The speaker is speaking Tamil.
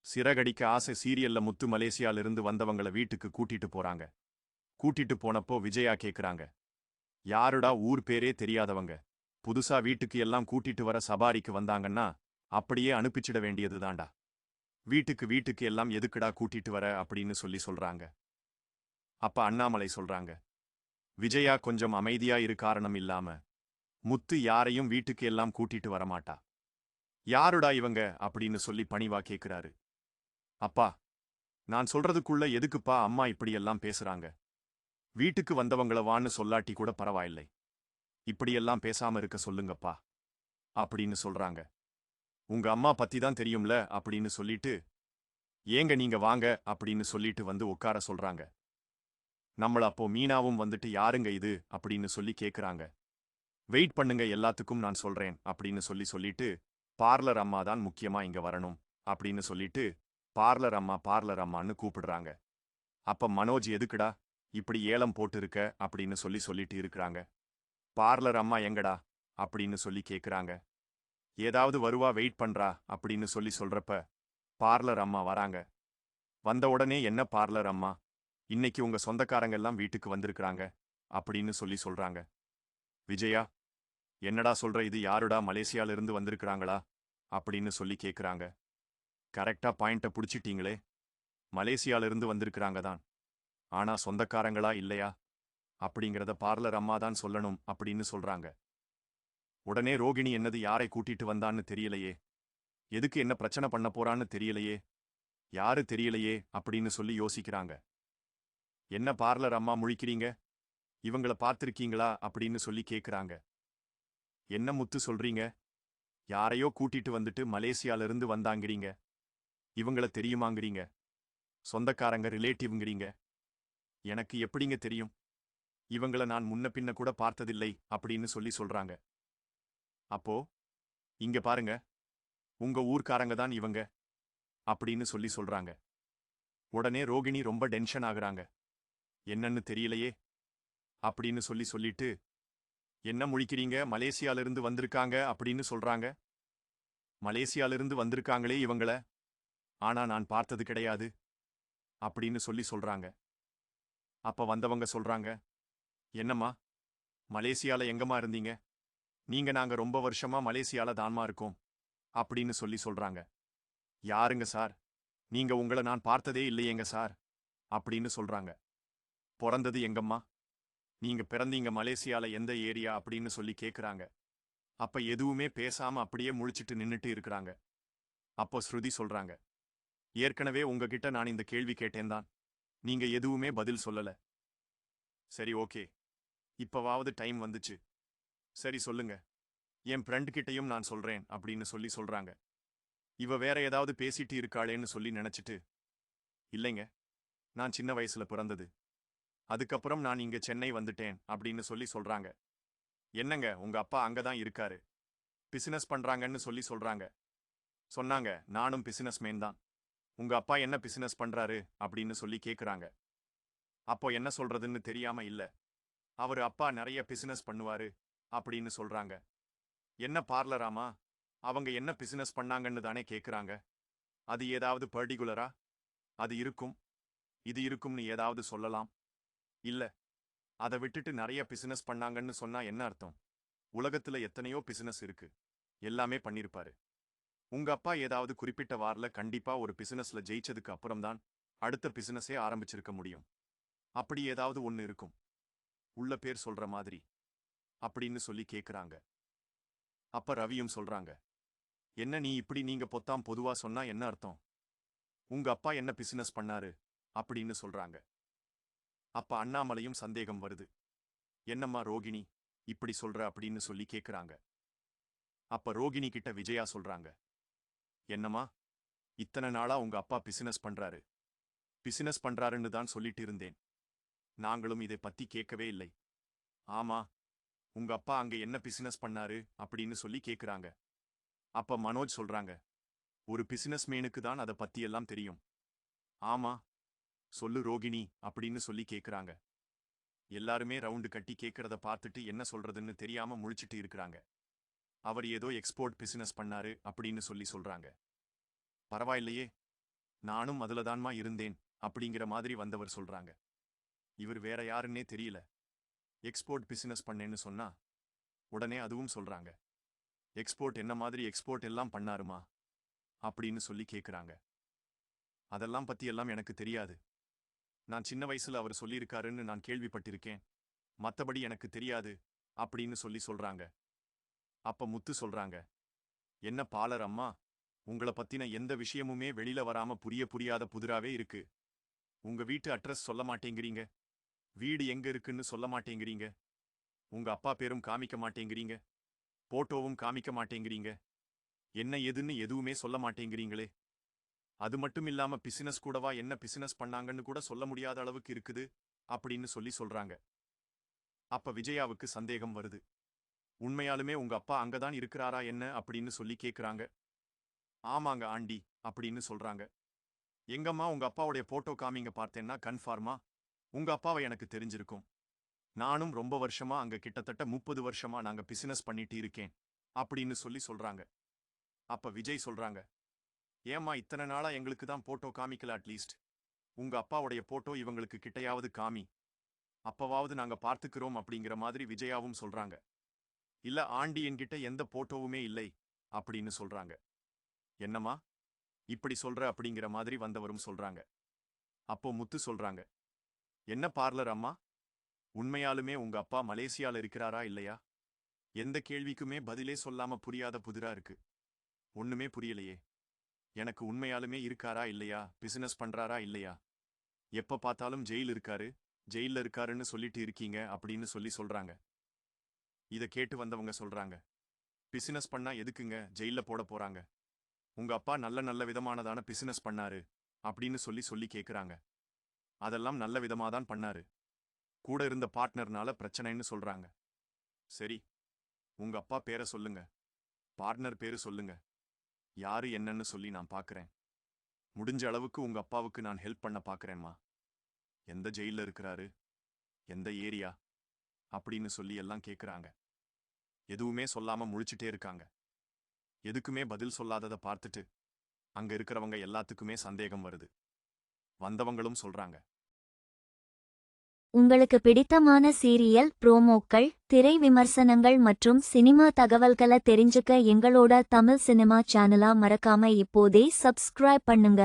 சிறகடிக்க ஆசை சீரியல்ல முத்து மலேசியால இருந்து வந்தவங்கள வீட்டுக்கு கூட்டிட்டு போறாங்க. கூட்டிட்டு போனப்போ விஜயா கேக்குறாங்க, யாருடா ஊர் பேரே தெரியாதவங்க, புதுசா வீட்டுக்கு எல்லாம் கூட்டிட்டு வர சபாரிக்கு வந்தாங்கன்னா அப்படியே அனுப்பிச்சிட வேண்டியது தாண்டா. வீட்டுக்கு வீட்டுக்கு எல்லாம் எதுக்குடா கூட்டிட்டு வர அப்படின்னு சொல்றாங்க. அப்ப அண்ணாமலை சொல்றாங்க, விஜயா கொஞ்சம் அமைதியா இரு, காரணம் இல்லாம முத்து யாரையும் வீட்டுக்கு எல்லாம் கூட்டிட்டு வரமாட்டா. யாருடா இவங்க அப்படின்னு சொல்லி பணிவா கேக்குறாரு. அப்பா, நான் சொல்றதுக்குள்ள எதுக்குப்பா அம்மா இப்படியெல்லாம் பேசுறாங்க? வீட்டுக்கு வந்தவங்கள வான்னு சொல்லாட்டி கூட பரவாயில்லை, இப்படியெல்லாம் பேசாம இருக்க சொல்லுங்கப்பா அப்படின்னு சொல்றாங்க. உங்க அம்மா பத்தி தான் தெரியும்ல அப்படின்னு சொல்லிட்டு, ஏங்க நீங்க வாங்க அப்படின்னு சொல்லிட்டு வந்து உட்கார சொல்றாங்க. நம்மள அப்போ மீனாவும் வந்துட்டு யாருங்க இது அப்படின்னு சொல்லி கேக்குறாங்க. வெயிட் பண்ணுங்க, எல்லாத்துக்கும் நான் சொல்றேன் அப்படின்னு சொல்லிட்டு, பார்லர் அம்மா தான் முக்கியமா இங்க வரணும் அப்படின்னு சொல்லிட்டு பார்லர் அம்மான்னு கூப்பிடுறாங்க. அப்ப மனோஜ், எதுக்குடா இப்படி ஏலம் போட்டு இருக்க அப்படின்னு சொல்லிட்டு இருக்கிறாங்க. பார்லர் அம்மா எங்கடா அப்படின்னு சொல்லி கேக்குறாங்க. ஏதாவது வருவா, வெயிட் பண்றா அப்படின்னு சொல்றப்ப பார்லர் அம்மா வராங்க. வந்த உடனே, என்ன பார்லர் அம்மா, இன்னைக்கு உங்க சொந்தக்காரங்க எல்லாம் வீட்டுக்கு வந்திருக்கிறாங்க அப்படின்னு சொல்றாங்க. விஜயா, என்னடா சொல்ற, இது யாருடா, மலேசியால இருந்து வந்திருக்கிறாங்களா அப்படின்னு கேக்குறாங்க. கரெக்டா பாயிண்ட புடிச்சிட்டீங்களே, மலேசியால இருந்து வந்திருக்கிறாங்க தான், ஆனா சொந்தக்காரங்களா இல்லையா அப்படிங்கிறத பார்லர் அம்மா தான் சொல்லணும் அப்படின்னு சொல்றாங்க. உடனே ரோகிணி, என்னது, யாரை கூட்டிட்டு வந்தான்னு தெரியலையே, எதுக்கு என்ன பிரச்சனை பண்ண போறான்னு தெரியலையே, யாரு தெரியலையே அப்படின்னு யோசிக்கிறாங்க. என்ன பார்லர் அம்மா முழிக்கிறீங்க, இவங்கள பார்த்திருக்கீங்களா அப்படின்னு கேக்குறாங்க. என்ன முத்து சொல்றீங்க, யாரையோ கூட்டிட்டு வந்துட்டு மலேசியால இருந்து வந்தாங்கிறீங்க, இவங்கள தெரியுமாங்கிறீங்க, சொந்தக்காரங்க, ரிலேட்டிவ்ங்கிறீங்க, எனக்கு எப்படிங்க தெரியும், இவங்கள நான் முன்ன பின்ன கூட பார்த்ததில்லை அப்படின்னு சொல்றாங்க. அப்போ இங்க பாருங்க, உங்க ஊர்க்காரங்க தான் இவங்க அப்படின்னு சொல்றாங்க. உடனே ரோகிணி ரொம்ப டென்ஷன் ஆகுறாங்க. என்னன்னு தெரியலையே அப்படின்னு சொல்லிட்டு, என்ன முழிக்கிறீங்க, மலேசியால இருந்து வந்திருக்காங்க அப்படின்னு சொல்றாங்க. மலேசியால இருந்து வந்திருக்காங்களே இவங்கள, ஆனா நான் பார்த்தது கிடையாது அப்படின்னு சொல்றாங்க. அப்ப வந்தவங்க சொல்றாங்க, என்னம்மா, மலேசியால எங்கம்மா இருந்தீங்க, நீங்க நாங்க ரொம்ப வருஷமா மலேசியால தான்மா இருக்கோம் அப்படின்னு சொல்றாங்க. யாருங்க சார் நீங்க, உங்களை நான் பார்த்ததே இல்லையேங்க சார் அப்படின்னு சொல்றாங்க. பிறந்தது எங்கம்மா, நீங்க பிறந்தீங்க மலேசியால எந்த ஏரியா அப்படின்னு கேக்குறாங்க. அப்ப எதுவுமே பேசாம அப்படியே முழிச்சிட்டு நின்னுட்டு இருக்கிறாங்க. அப்போ ஸ்ருதி சொல்றாங்க, ஏற்கனவே உங்ககிட்ட நான் இந்த கேள்வி கேட்டேன் தான், நீங்க எதுவுமே பதில் சொல்லல. சரி, ஓகே, இப்பவாவது டைம் வந்துச்சு, சரி சொல்லுங்க, என் ஃப்ரெண்ட் கிட்டையும் நான் சொல்றேன் அப்படின்னு சொல்றாங்க. இவ வேற ஏதாவது பேசிட்டு இருக்காளேன்னு நினைச்சிட்டு, இல்லைங்க, நான் சின்ன வயசுல பிறந்தது, அதுக்கப்புறம் நான் இங்க சென்னை வந்துட்டேன் அப்படின்னு சொல்றாங்க. என்னங்க, உங்க அப்பா அங்கதான் இருக்காரு, பிசினஸ் பண்றாங்கன்னு சொல்றாங்க. சொன்னாங்க, நானும் பிசினஸ் மேன் தான். உங்க அப்பா என்ன பிசினஸ் பண்றாரு அப்படின்னு கேக்குறாங்க. அப்போ என்ன சொல்றதுன்னு தெரியாம, இல்ல, அவரு அப்பா நிறைய பிசினஸ் பண்ணுவாரு அப்படின்னு சொல்றாங்க. என்ன பார்லராமா, அவங்க என்ன பிசினஸ் பண்ணாங்கன்னு தானே கேக்குறாங்க. அது ஏதாவது பர்டிகுலரா, அது இருக்கும், இது இருக்கும்னு ஏதாவது சொல்லலாம். இல்ல, அதை விட்டுட்டு நிறைய பிசினஸ் பண்ணாங்கன்னு சொன்னா என்ன அர்த்தம்? உலகத்துல எத்தனையோ பிசினஸ் இருக்கு, எல்லாமே பண்ணிருப்பாரு. உங்க அப்பா ஏதாவது குறிப்பிட்ட வார்ல கண்டிப்பா ஒரு பிசினஸ்ல ஜெயிச்சதுக்கு அப்புறம் தான் அடுத்த பிசினஸே ஆரம்பிச்சிருக்க முடியும். அப்படி ஏதாவது ஒன்னு இருக்கும், உள்ள பேர் சொல்ற மாதிரி அப்படின்னு கேக்குறாங்க. அப்ப ரவியும் சொல்றாங்க, என்ன நீ இப்படி நீங்க பொத்தாம் பொதுவா சொன்னா என்ன அர்த்தம்? உங்க அப்பா என்ன பிசினஸ் பண்ணாரு அப்படின்னு சொல்றாங்க. அப்ப அண்ணாமலையும் சந்தேகம் வருது. என்னம்மா ரோகிணி இப்படி சொல்ற அப்படின்னு கேக்குறாங்க. அப்ப ரோகிணி கிட்ட விஜயா சொல்றாங்க, என்னம்மா, இத்தனை நாளா உங்க அப்பா பிசினஸ் பண்றாரு, பிசினஸ் பண்றாருன்னு தான் சொல்லிட்டு இருந்தேன், நாங்களும் இதை பத்தி கேட்கவே இல்லை. ஆமா, உங்க அப்பா அங்க என்ன பிசினஸ் பண்ணாரு அப்படின்னு கேக்குறாங்க. அப்ப மனோஜ் சொல்றாங்க, ஒரு பிசினஸ் மேனுக்கு தான் அதை பத்தி எல்லாம் தெரியும். ஆமா, சொல்லு ரோகிணி அப்படின்னு கேக்குறாங்க. எல்லாருமே ரவுண்டு கட்டி கேட்கறத பார்த்துட்டு என்ன சொல்றதுன்னு தெரியாம முழிச்சிட்டு இருக்கிறாங்க. அவர் ஏதோ எக்ஸ்போர்ட் பிசினஸ் பண்ணாரு அப்படின்னு சொல்றாங்க. பரவாயில்லையே, நானும் அதுலதான்மா இருந்தேன் அப்படிங்கிற மாதிரி வந்தவர் சொல்றாங்க. இவர் வேற யாருன்னே தெரியல. எக்ஸ்போர்ட் பிசினஸ் பண்ணேன்னு சொன்னா உடனே அதுவும் சொல்றாங்க. எக்ஸ்போர்ட் என்ன மாதிரி எக்ஸ்போர்ட் எல்லாம் பண்ணாருமா அப்படின்னு சொல்லி கேக்குறாங்க. அதெல்லாம் பத்தி எல்லாம் எனக்கு தெரியாது. நான் சின்ன வயசுல அவர் சொல்லியிருக்காருன்னு நான் கேள்விப்பட்டிருக்கேன். மத்தபடி எனக்கு தெரியாது அப்படின்னு சொல்லி சொல்றாங்க. அப்ப முத்து சொல்றாங்க, என்ன பாலர் அம்மா, உங்களை பத்தின எந்த விஷயமுமே வெளியில வராம புரியாத புதிராவே இருக்கு. உங்க வீட்டு அட்ரஸ் சொல்ல மாட்டேங்கிறீங்க, வீடு எங்க இருக்குன்னு சொல்ல மாட்டேங்கிறீங்க, உங்க அப்பா பேரும் காமிக்க மாட்டேங்கிறீங்க, போட்டோவும் காமிக்க மாட்டேங்கிறீங்க, என்ன எதுன்னு எதுவுமே சொல்ல மாட்டேங்கிறீங்களே. அது மட்டும் இல்லாம பிசினஸ் கூடவா என்ன பிசினஸ் பண்ணாங்கன்னு கூட சொல்ல முடியாத அளவுக்கு இருக்குது அப்படின்னு சொல்லி சொல்றாங்க. அப்ப விஜயாவுக்கு சந்தேகம் வருது. உண்மையாலுமே உங்க அப்பா அங்கதான் இருக்கிறாரா என்ன அப்படின்னு சொல்லி கேக்குறாங்க. ஆமாங்க ஆண்டி அப்படின்னு சொல்றாங்க. எங்கம்மா உங்க அப்பாவுடைய போட்டோ காமிங்க, பார்த்தேன்னா கன்ஃபார்மா உங்க அப்பாவை எனக்கு தெரிஞ்சிருக்கும். நானும் ரொம்ப வருஷமா அங்க கிட்டத்தட்ட 30 வருஷமா நாங்க பிசினஸ் பண்ணிட்டு இருக்கேன் அப்படின்னு சொல்லி சொல்றாங்க. அப்ப விஜய் சொல்றாங்க, ஏம்மா இத்தனை நாளா எங்களுக்கு தான் போட்டோ காமிக்கல, அட்லீஸ்ட் உங்க அப்பாவுடைய போட்டோ இவங்களுக்கு கிட்டையாவது காமி, அப்பவாவது நாங்க பார்த்துக்கிறோம் அப்படிங்கிற மாதிரி விஜயாவும் சொல்றாங்க. இல்ல ஆண்டி, என்கிட்ட எந்த போட்டோவுமே இல்லை அப்படின்னு சொல்றாங்க. என்னம்மா இப்படி சொல்ற அப்படிங்கிற மாதிரி வந்தவரும் சொல்றாங்க. அப்போ முத்து சொல்றாங்க, என்ன பார்லர் அம்மா, உண்மையாலுமே உங்க அப்பா மலேசியால இருக்கிறாரா இல்லையா? எந்த கேள்விக்குமே பதிலே சொல்லாம புரியாத புதிரா இருக்கு. ஒண்ணுமே புரியலையே. எனக்கு உண்மையாலுமே இருக்காரா இல்லையா, பிசினஸ் பண்றாரா இல்லையா, எப்ப பார்த்தாலும் ஜெயில் இருக்காரு ஜெயில்ல இருக்காருன்னு சொல்லிட்டு இருக்கீங்க அப்படின்னு சொல்லி சொல்றாங்க. இத கேட்டு வந்தவங்க சொல்றாங்க, பிசினஸ் பண்ணா எதுக்குங்க ஜெயில்ல போட போறாங்க? உங்க அப்பா நல்ல நல்ல விதமானதான பிசினஸ் பண்ணாரு அப்படின்னு சொல்லி கேக்குறாங்க. அதெல்லாம் நல்ல விதமாதான் பண்ணாரு, கூட இருந்த பார்ட்னர்னால பிரச்சனைன்னு சொல்றாங்க. சரி, உங்க அப்பா பேரை சொல்லுங்க, பார்ட்னர் பேரு சொல்லுங்க, யாரு என்னன்னு சொல்லி நான் பாக்குறேன். முடிஞ்ச அளவுக்கு உங்க அப்பாவுக்கு நான் ஹெல்ப் பண்ண பாக்குறேன்மா. எந்த ஜெயில்ல இருக்கிறாரு, எந்த ஏரியா அப்படின்னு சொல்லி எல்லாம் கேக்குறாங்க. எதுவுமே சொல்லாம முழிச்சிட்டே இருக்காங்க. எதுக்குமே பதில் சொல்லாததை பார்த்துட்டு அங்க இருக்கிறவங்க எல்லாத்துக்குமே சந்தேகம் வருது. வந்தவங்களும் சொல்றாங்க, உங்களுக்கு பிடித்தமான சீரியல் ப்ரோமோக்கள், திரை விமர்சனங்கள் மற்றும் சினிமா தகவல்களை தெரிஞ்சுக்க எங்களோட தமிழ் சினிமா சேனலை மறக்காம இப்போதே சப்ஸ்கிரைப் பண்ணுங்க.